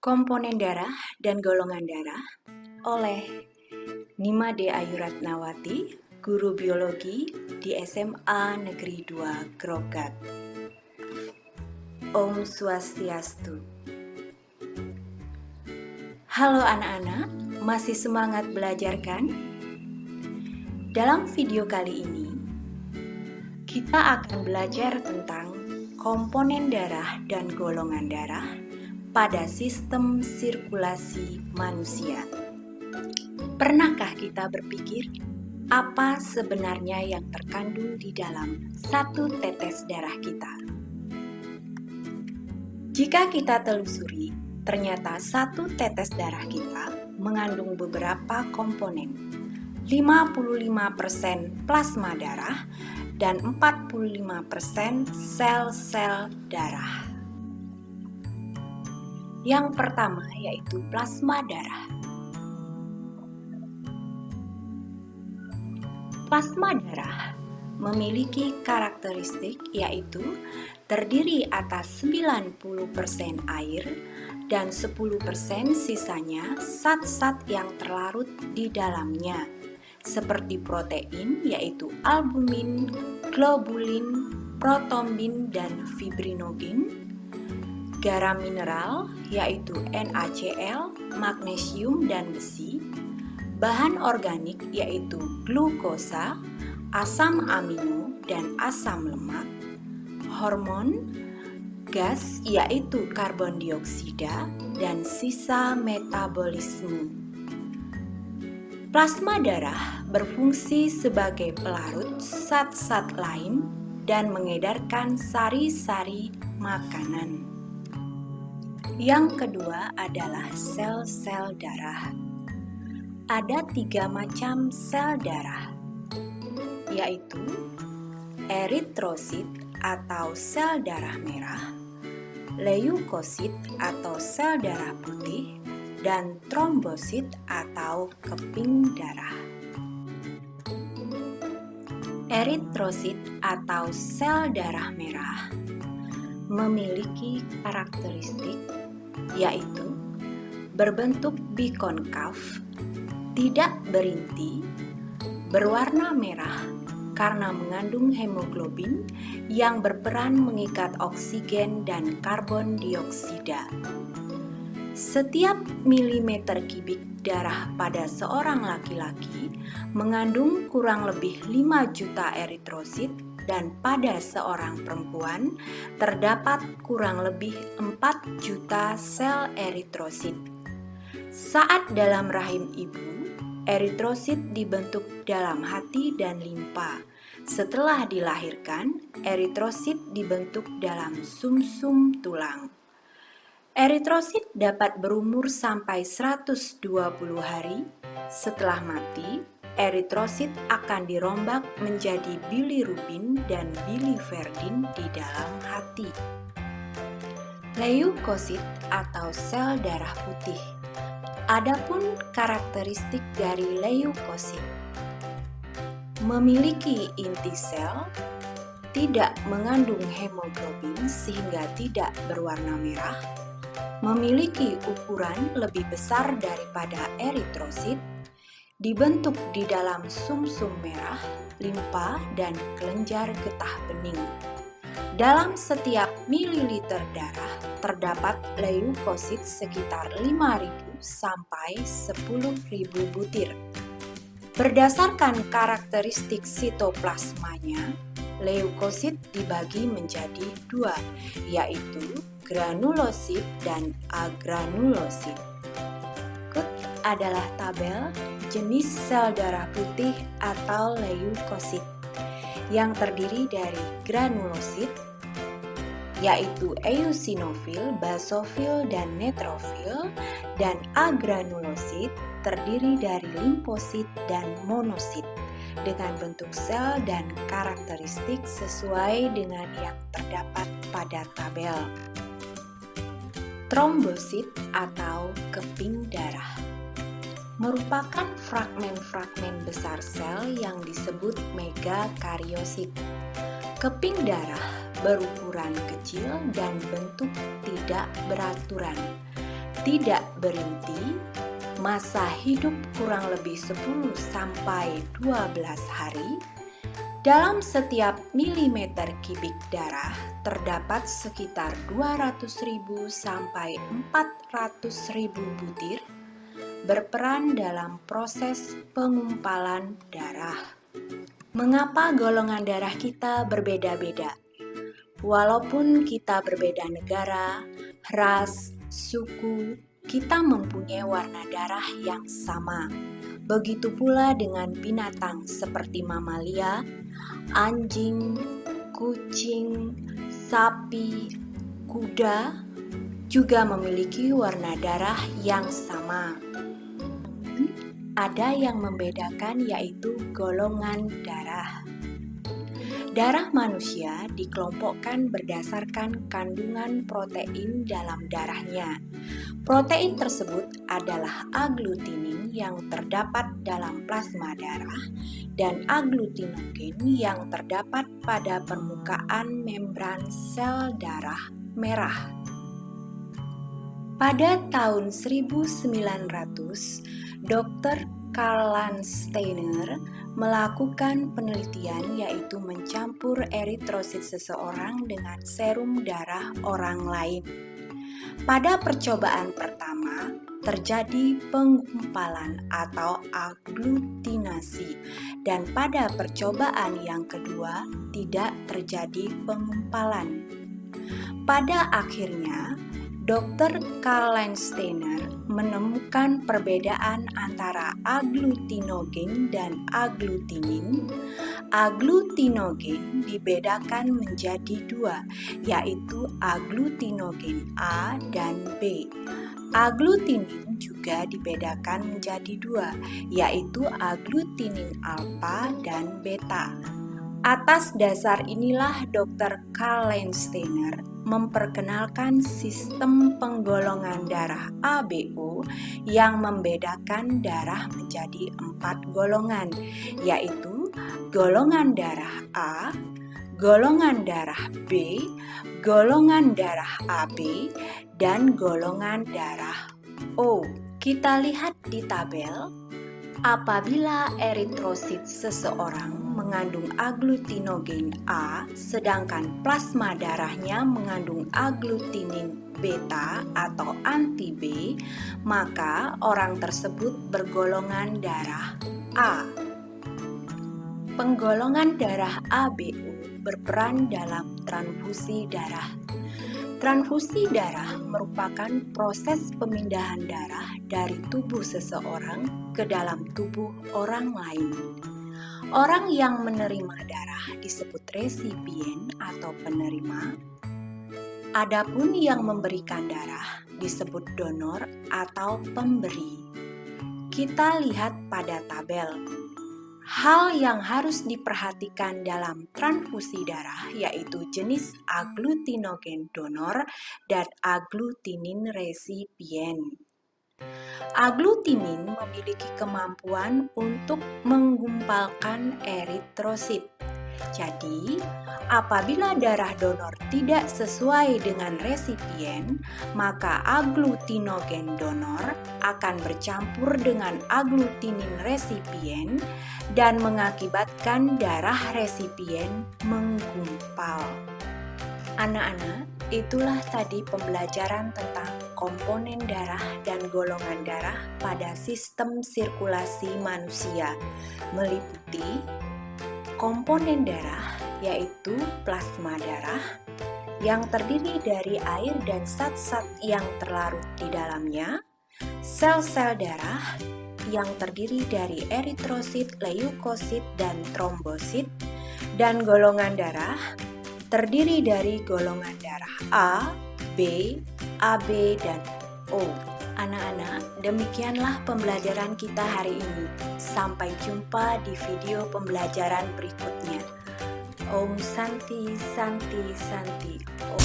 Komponen darah dan golongan darah oleh Nima D. Ayu Ratnawati, guru biologi di SMA Negeri 2 Grogat. Om Swastiastu. Halo anak-anak, masih semangat belajar kan? Dalam video kali ini, kita akan belajar tentang komponen darah dan golongan darah pada sistem sirkulasi manusia. Pernahkah kita berpikir apa sebenarnya yang terkandung di dalam satu tetes darah kita? Jika kita telusuri, ternyata satu tetes darah kita mengandung beberapa komponen. 55% plasma darah dan 45% sel-sel darah. Yang pertama yaitu plasma darah. Plasma darah memiliki karakteristik yaitu terdiri atas 90% air dan 10% sisanya zat-zat yang terlarut di dalamnya, seperti protein yaitu albumin, globulin, protombin, dan fibrinogen, garam mineral yaitu NaCl, magnesium, dan besi, bahan organik yaitu glukosa, asam amino, dan asam lemak, hormon, gas yaitu karbon dioksida, dan sisa metabolisme. Plasma darah berfungsi sebagai pelarut zat-zat lain dan mengedarkan sari-sari makanan. Yang kedua adalah sel-sel darah. Ada 3 macam sel darah, yaitu eritrosit atau sel darah merah, leukosit atau sel darah putih, dan trombosit atau keping darah. Eritrosit atau sel darah merah memiliki karakteristik yaitu berbentuk bikonkav, tidak berinti, berwarna merah karena mengandung hemoglobin yang berperan mengikat oksigen dan karbon dioksida. Setiap milimeter kubik darah pada seorang laki-laki mengandung kurang lebih 5 juta eritrosit dan pada seorang perempuan terdapat kurang lebih 4 juta sel eritrosit. Saat dalam rahim ibu, eritrosit dibentuk dalam hati dan limpa. Setelah dilahirkan, eritrosit dibentuk dalam sumsum tulang. Eritrosit dapat berumur sampai 120 hari. Setelah mati, eritrosit akan dirombak menjadi bilirubin dan biliverdin di dalam hati. Leukosit atau sel darah putih. Adapun karakteristik dari leukosit, memiliki inti sel, tidak mengandung hemoglobin sehingga tidak berwarna merah, memiliki ukuran lebih besar daripada eritrosit, dibentuk di dalam sumsum merah, limpa, dan kelenjar getah bening. Dalam setiap mililiter darah terdapat leukosit sekitar 5.000 sampai 10.000 butir. Berdasarkan karakteristik sitoplasmanya, leukosit dibagi menjadi 2, yaitu granulosit dan agranulosit. Berikut adalah tabel jenis sel darah putih atau leukosit yang terdiri dari granulosit, yaitu eosinofil, basofil, dan neutrofil, dan agranulosit terdiri dari limfosit dan monosit dengan bentuk sel dan karakteristik sesuai dengan yang terdapat pada tabel. Trombosit atau keping darah merupakan fragmen-fragmen besar sel yang disebut megakariosit. Keping darah berukuran kecil dan bentuk tidak beraturan. tidak berhenti, masa hidup kurang lebih 10 sampai 12 hari. Dalam setiap milimeter kubik darah terdapat sekitar 200.000 sampai 400.000 butir berperan dalam proses pengumpalan darah. Mengapa golongan darah kita berbeda-beda? Walaupun kita berbeda negara, ras, suku, kita mempunyai warna darah yang sama. Begitu pula dengan binatang seperti mamalia, anjing, kucing, sapi, kuda juga memiliki warna darah yang sama. Ada yang membedakan, yaitu golongan darah. Darah manusia dikelompokkan berdasarkan kandungan protein dalam darahnya. Protein tersebut adalah aglutinin yang terdapat dalam plasma darah dan aglutinogen yang terdapat pada permukaan membran sel darah merah. Pada tahun 1900, Dr. Karl Landsteiner melakukan penelitian, yaitu mencampur eritrosit seseorang dengan serum darah orang lain. Pada percobaan pertama, terjadi penggumpalan atau aglutinasi, dan pada percobaan yang kedua tidak terjadi penggumpalan. Pada akhirnya, Dr. Karl Landsteiner menemukan perbedaan antara aglutinogen dan aglutinin. Aglutinogen dibedakan menjadi dua, yaitu aglutinogen A dan B. Aglutinin juga dibedakan menjadi dua, yaitu aglutinin alfa dan beta. Atas dasar inilah Dr. Karl Landsteiner memperkenalkan sistem penggolongan darah ABO yang membedakan darah menjadi 4 golongan, yaitu golongan darah A, golongan darah B, golongan darah AB, dan golongan darah O. Kita lihat di tabel. Apabila eritrosit seseorang mengandung aglutinogen A, sedangkan plasma darahnya mengandung aglutinin beta atau anti B, maka orang tersebut bergolongan darah A. Penggolongan darah ABO berperan dalam transfusi darah. Transfusi darah merupakan proses pemindahan darah dari tubuh seseorang ke dalam tubuh orang lain. Orang yang menerima darah disebut resipien atau penerima. Adapun yang memberikan darah disebut donor atau pemberi. Kita lihat pada tabel. Hal yang harus diperhatikan dalam transfusi darah yaitu jenis aglutinogen donor dan aglutinin resipien. Aglutinin memiliki kemampuan untuk menggumpalkan eritrosit. Jadi, apabila darah donor tidak sesuai dengan resipien, maka aglutinogen donor akan bercampur dengan aglutinin resipien dan mengakibatkan darah resipien menggumpal. Anak-anak, itulah tadi pembelajaran tentang komponen darah dan golongan darah pada sistem sirkulasi manusia, meliputi komponen darah yaitu plasma darah yang terdiri dari air dan zat-zat yang terlarut di dalamnya, sel-sel darah yang terdiri dari eritrosit, leukosit, dan trombosit, dan golongan darah terdiri dari golongan darah A, B, AB, dan O. Anak-anak, demikianlah pembelajaran kita hari ini. Sampai jumpa di video pembelajaran berikutnya. Om Santi, Santi, Santi, Om.